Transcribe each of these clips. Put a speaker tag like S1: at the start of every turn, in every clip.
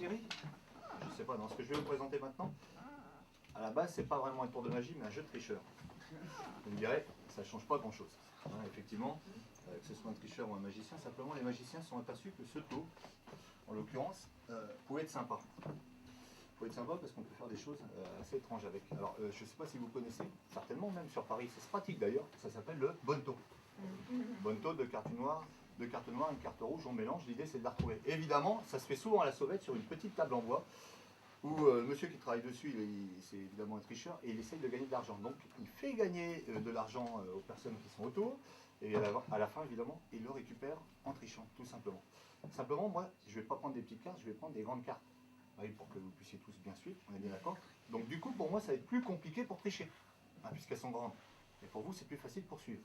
S1: Thierry? Je ne sais pas, dans ce que je vais vous présenter maintenant, à la base, c'est pas vraiment un tour de magie, mais un jeu de tricheur. Vous me direz, ça ne change pas grand-chose. Effectivement, que ce soit un tricheur ou un magicien, simplement les magiciens sont aperçus que ce tour, en l'occurrence, pouvait être sympa. Faut être sympa parce qu'on peut faire des choses assez étranges avec. Alors, je ne sais pas si vous connaissez, certainement même sur Paris, c'est pratique d'ailleurs, ça s'appelle le bonneto. Bonneto, deux cartes noires, une carte rouge, on mélange, l'idée c'est de la retrouver. Évidemment, ça se fait souvent à la sauvette sur une petite table en bois, où le monsieur qui travaille dessus, c'est évidemment un tricheur, et il essaye de gagner de l'argent. Donc, il fait gagner de l'argent aux personnes qui sont autour, et à la fin, évidemment, il le récupère en trichant, tout simplement. Simplement, moi, je ne vais pas prendre des petites cartes, je vais prendre des grandes cartes. Oui, pour que vous puissiez tous bien suivre, on est bien d'accord. Donc du coup, pour moi, ça va être plus compliqué pour tricher, puisqu'elles sont grandes. Et pour vous, c'est plus facile pour suivre.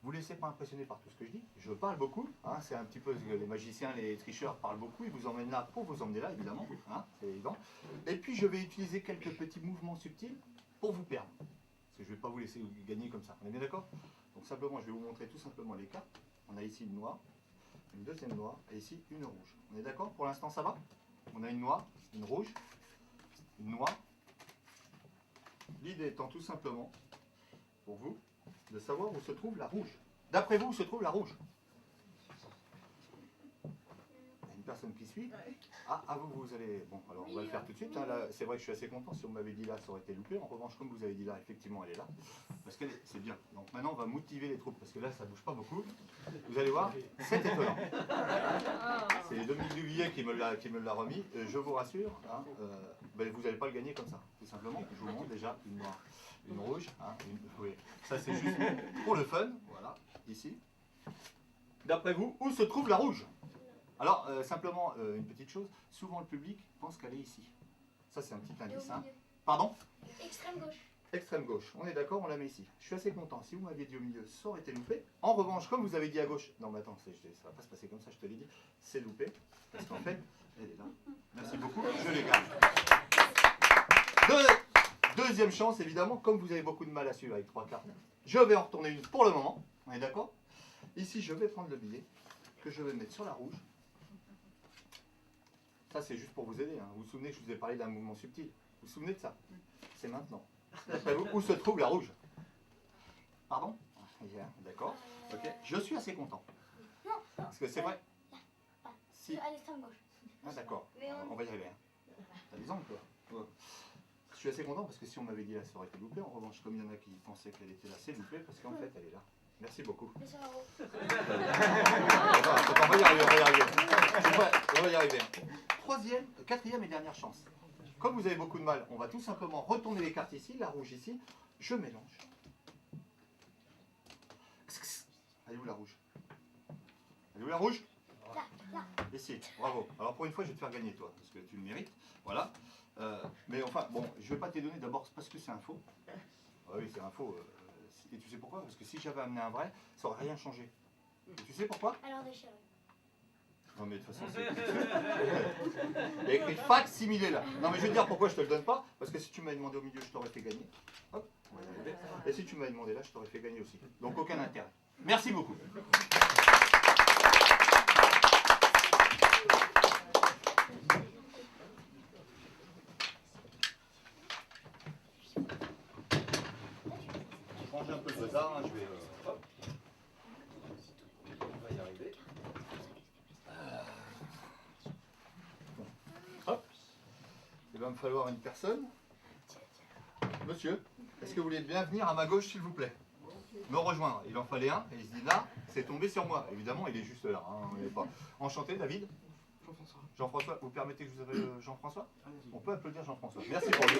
S1: Vous ne laissez pas impressionner par tout ce que je dis. Je parle beaucoup, c'est un petit peu les magiciens, les tricheurs parlent beaucoup, ils vous emmènent là pour vous emmener là, évidemment, c'est évident. Et puis je vais utiliser quelques petits mouvements subtils pour vous perdre. Parce que je ne vais pas vous laisser gagner comme ça, on est bien d'accord? Donc simplement, je vais vous montrer tout simplement les cartes. On a ici une noire, une deuxième noire, et ici une rouge. On est d'accord? Pour l'instant, ça va? On a une noire, une rouge, une noire. L'idée étant tout simplement, pour vous, de savoir où se trouve la rouge. D'après vous, où se trouve la rouge? Il y a une personne qui suit. Ah, vous allez... Bon, alors on va le faire tout de suite. C'est vrai que je suis assez content. Si on m'avait dit là, ça aurait été loupé. En revanche, comme vous avez dit là, effectivement, elle est là. Parce que c'est bien. Donc maintenant, on va motiver les troupes. Parce que là, ça ne bouge pas beaucoup. Vous allez voir, c'est étonnant. C'est Dominique Duvillier qui me l'a remis. Je vous rassure, vous n'allez pas le gagner comme ça. Tout simplement, je vous montre déjà une noire, une rouge. Oui. Ça, c'est juste pour le fun. Voilà, ici. D'après vous, où se trouve la rouge? Alors, simplement, une petite chose, souvent le public pense qu'elle est ici. Ça, c'est un petit indice. Pardon?
S2: Extrême gauche.
S1: Extrême gauche. On est d'accord, on la met ici. Je suis assez content. Si vous m'aviez dit au milieu, ça aurait été loupé. En revanche, comme vous avez dit à gauche, non mais attends, ça va pas se passer comme ça, je te l'ai dit, c'est loupé. Parce qu'en fait, elle est là. Merci beaucoup, je les garde. Deuxième chance, évidemment, comme vous avez beaucoup de mal à suivre avec 3 cartes, je vais en retourner une pour le moment. On est d'accord? Ici, je vais prendre le billet que je vais mettre sur la rouge. Ça, c'est juste pour vous aider. Vous vous souvenez que je vous ai parlé d'un mouvement subtil? Vous vous souvenez de ça? C'est maintenant. D'après vous, où se trouve la rouge? Pardon? D'accord. Ok. Je suis assez content.
S2: Non,
S1: parce que c'est vrai. Si.
S2: À l'extrême gauche.
S1: D'accord. On va y arriver. T'as des angles, toi? Je suis assez content parce que si on m'avait dit là, ça aurait été loupé. En revanche, comme il y en a qui pensaient qu'elle était là, c'est loupé parce qu'en fait, elle est là. Merci beaucoup.
S2: Mais ça va.
S1: On va y arriver, on va y arriver. Quatrième et dernière chance. Comme vous avez beaucoup de mal, on va tout simplement retourner les cartes ici, la rouge ici. Je mélange. Elle est où la rouge? Elle est où la rouge?
S2: Là.
S1: Ici, bravo. Alors pour une fois, je vais te faire gagner toi, parce que tu le mérites. Voilà. Mais enfin, bon, je ne vais pas te les donner d'abord parce que c'est un faux. Oui, c'est un faux. Et tu sais pourquoi? Parce que si j'avais amené un vrai, ça n'aurait rien changé. Et tu sais pourquoi?
S2: Alors déchiré.
S1: Non mais de toute façon, c'est... Il y a écrit fac-similé là. Non mais je vais te dire pourquoi je te le donne pas. Parce que si tu m'avais demandé au milieu, je t'aurais fait gagner. Hop, on va y arriver. Et si tu m'avais demandé là, je t'aurais fait gagner aussi. Donc aucun intérêt. Merci beaucoup. Je change un peu le bazar, je vais... Hop. On va y arriver. Hop. Il va me falloir une personne. Monsieur, est-ce que vous voulez bien venir à ma gauche, s'il vous plaît? Me rejoindre. Il en fallait un, et il se dit là, c'est tombé sur moi. Évidemment, il est juste là. On n'est pas... Enchanté, David?
S3: Jean-François.
S1: Jean-François, vous permettez que je vous appelle Jean-François? On peut applaudir Jean-François. Merci pour lui.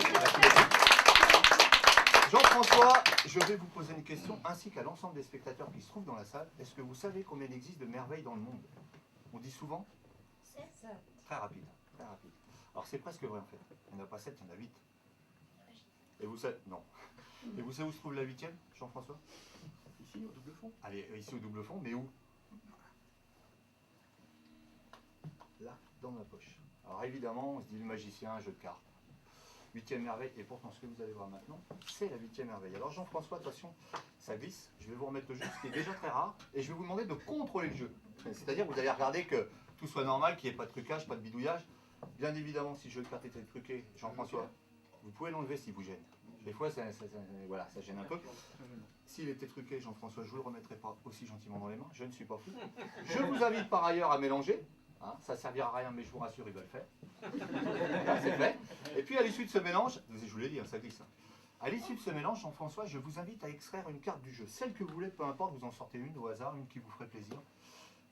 S1: Jean-François, je vais vous poser une question, ainsi qu'à l'ensemble des spectateurs qui se trouvent dans la salle. Est-ce que vous savez combien il existe de merveilles dans le monde? On dit souvent?
S2: 7.
S1: Très rapide, très rapide. Alors c'est presque vrai en fait. Il n'y en a pas 7, il y en a 8. Et vous savez... Non. Et vous savez où se trouve la 8e, Jean-François? Ici, au double fond. Allez, ici au double fond, mais où? Là, dans ma poche. Alors évidemment, on se dit le magicien, un jeu de cartes. 8e merveille, et pourtant ce que vous allez voir maintenant, c'est la 8e merveille. Alors Jean-François, attention, ça glisse, je vais vous remettre le jeu, ce qui est déjà très rare, et je vais vous demander de contrôler le jeu. C'est-à-dire que vous allez regarder que tout soit normal, qu'il n'y ait pas de trucage, pas de bidouillage. Bien évidemment, si le jeu de cartes était truqué, Jean-François, vous pouvez l'enlever s'il vous gêne. Des fois, voilà, ça gêne un peu. S'il était truqué, Jean-François, je ne vous le remettrai pas aussi gentiment dans les mains. Je ne suis pas fou. Je vous invite par ailleurs à mélanger. Hein, ça ne servira à rien, mais je vous rassure, il va le faire. Là, c'est fait. Et puis, à l'issue de ce mélange, je vous l'ai dit, hein, ça glisse. Hein. À l'issue de ce mélange, Jean-François, je vous invite à extraire une carte du jeu. Celle que vous voulez, peu importe, vous en sortez une au hasard, une qui vous ferait plaisir.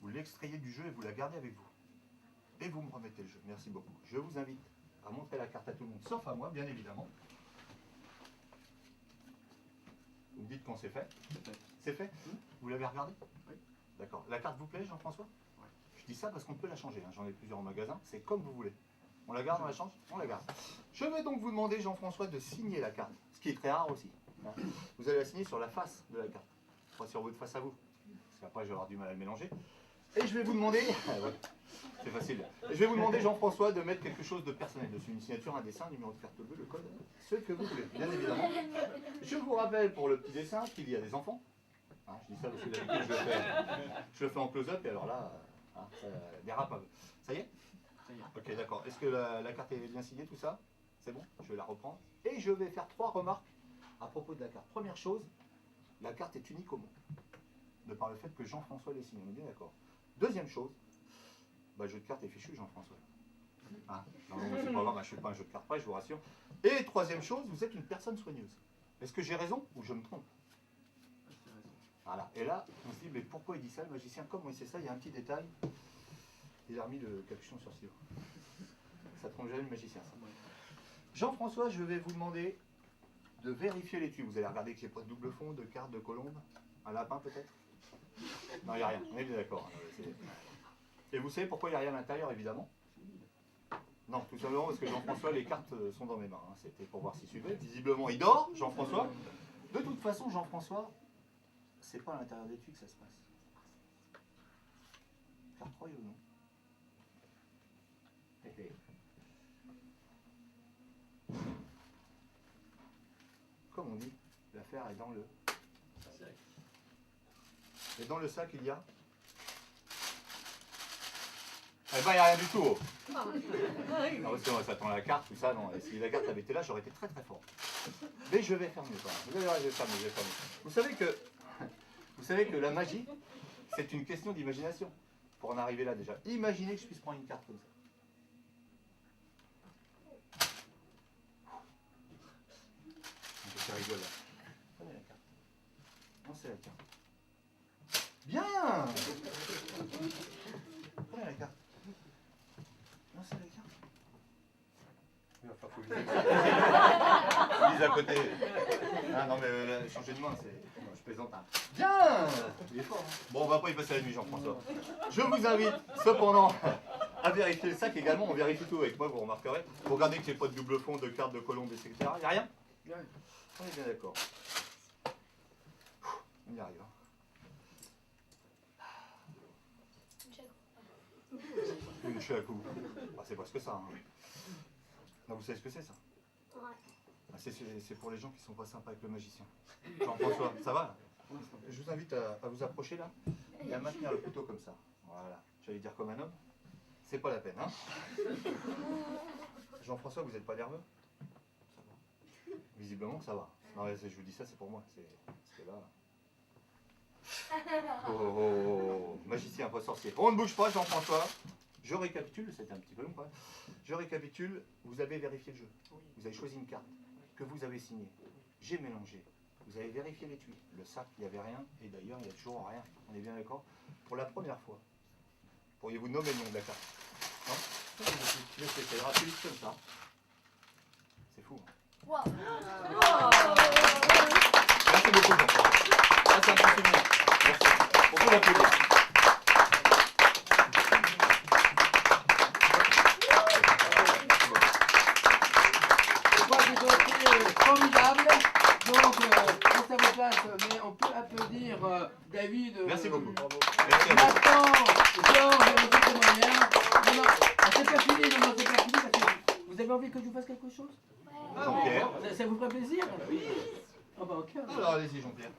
S1: Vous l'extrayez du jeu et vous la gardez avec vous. Et vous me remettez le jeu. Merci beaucoup. Je vous invite à montrer la carte à tout le monde, sauf à moi, bien évidemment. Vous me dites quand c'est fait. C'est fait. Vous l'avez regardé?
S3: Oui.
S1: D'accord. La carte vous plaît, Jean-François?
S3: Oui.
S1: Je dis ça parce qu'on peut la changer. Hein. J'en ai plusieurs au magasin. C'est comme vous voulez. On la garde, on la change? On la garde. Je vais donc vous demander, Jean-François, de signer la carte. Ce qui est très rare aussi. Hein. Vous allez la signer sur la face de la carte. Pas sur votre face à vous. Parce qu'après, je vais avoir du mal à le mélanger. Et je vais vous demander... ouais, c'est facile. Et je vais vous demander, Jean-François, de mettre quelque chose de personnel dessus. Une signature, un dessin, un numéro de carte bleue, le code, ce que vous voulez, bien évidemment. Je vous rappelle pour le petit dessin qu'il y a des enfants. Hein, je dis ça parce que d'habitude, je le fais en close-up et alors là, hein, ça dérape un peu. Ça y est?
S3: Ça y est.
S1: Ok, d'accord. Est-ce que la carte est bien signée, tout ça? C'est bon? Je vais la reprendre. Et je vais faire 3 remarques à propos de la carte. Première chose, la carte est unique au monde. De par le fait que Jean-François l'ait signée. On est bien d'accord. Deuxième chose, le jeu de cartes est fichu, Jean-François. Hein, non, c'est pas grave, je ne suis pas un jeu de cartes près, je vous rassure. Et troisième chose, vous êtes une personne soigneuse. Est-ce que j'ai raison ou je me trompe? Voilà. Et là, on se dit, mais pourquoi il dit ça, le magicien? Comment il sait ça? Il y a un petit détail. Il a remis le capuchon sur stylo. Ça trompe jamais le magicien, ça. Jean-François, je vais vous demander de vérifier les tuyaux. Vous allez regarder qu'il n'y ait pas de double fond, de carte, de colombe. Un lapin, peut-être? Non, il n'y a rien. On est bien d'accord. Et vous savez pourquoi il n'y a rien à l'intérieur, évidemment? Non, tout simplement parce que Jean-François, les cartes sont dans mes mains. Hein. C'était pour voir s'il suivait. Visiblement, il dort, Jean-François. De toute façon, Jean-François, c'est pas à l'intérieur des tuyaux que ça se passe. Carte royale ou non? Comme on dit, l'affaire est dans le sac. Et dans le sac, il y a... Eh ben, il n'y a rien du tout. Non, parce que moi, ça tend la carte, tout ça. Non. Et si la carte avait été là, j'aurais été très très fort. Mais je vais faire mieux quand même. Vous allez voir, je vais faire mieux. Vous savez que la magie, c'est une question d'imagination. Pour en arriver là déjà. Imaginez que je puisse prendre une carte comme ça. Ça rigole là. Prenez la carte. Non, c'est la carte. Bien. Prenez la carte. Non, c'est la carte. Il va falloir que je lise à côté. Ah non, mais changer de main, c'est... Non, je plaisante. Hein. Bien. Il est fort. Hein. Bon, on va pas y passer la nuit, Jean-François. Je vous invite, cependant, à vérifier le sac également. On vérifie tout avec moi, vous remarquerez. Vous regardez qu'il n'y ait pas de double fond, de carte, de colombe, etc. Il n'y a rien? On est bien d'accord. On y arrive. Hein. Une chacou. Ah, c'est presque ça. Hein. Non, vous savez ce que c'est ça?
S2: Ouais.
S1: Ah, c'est pour les gens qui sont pas sympas avec le magicien. Jean-François, ça va là? Je vous invite à vous approcher là et à maintenir le couteau comme ça. Voilà. J'allais dire comme un homme. C'est pas la peine, hein? Jean-François, vous n'êtes pas nerveux? Ça va. Visiblement, ça va. Non, je vous dis ça, c'est pour moi. Parce que là... Oh, magicien, pas sorcier. On ne bouge pas, Jean-François. Je récapitule, c'était un petit peu long quand même. Je récapitule, vous avez vérifié le jeu. Vous avez choisi une carte que vous avez signée. J'ai mélangé. Vous avez vérifié les tuiles. Le sac, il n'y avait rien. Et d'ailleurs, il n'y a toujours rien. On est bien d'accord? Pour la première fois, pourriez-vous nommer le nom de la carte? Non? C'est gratuit, comme ça. C'est fou. Hein?
S2: Wow.
S1: Merci beaucoup, Jean-François. Ça, c'est un bon souvenir. Merci. On peut l'applaudir.
S3: Formidable. Donc, on s'est vos places, mais on peut applaudir David.
S1: Merci beaucoup.
S3: Bravo.
S1: Merci à vous.
S3: Nathan, Georges, et vos témoignages. Non, c'est pas fini, non, c'est pas fini. Parce que vous avez envie que je vous fasse quelque chose?
S1: Jean-Pierre.
S3: Ça vous ferait plaisir? Oui. Ah bah ok.
S1: Alors allez-y, Jean-Pierre.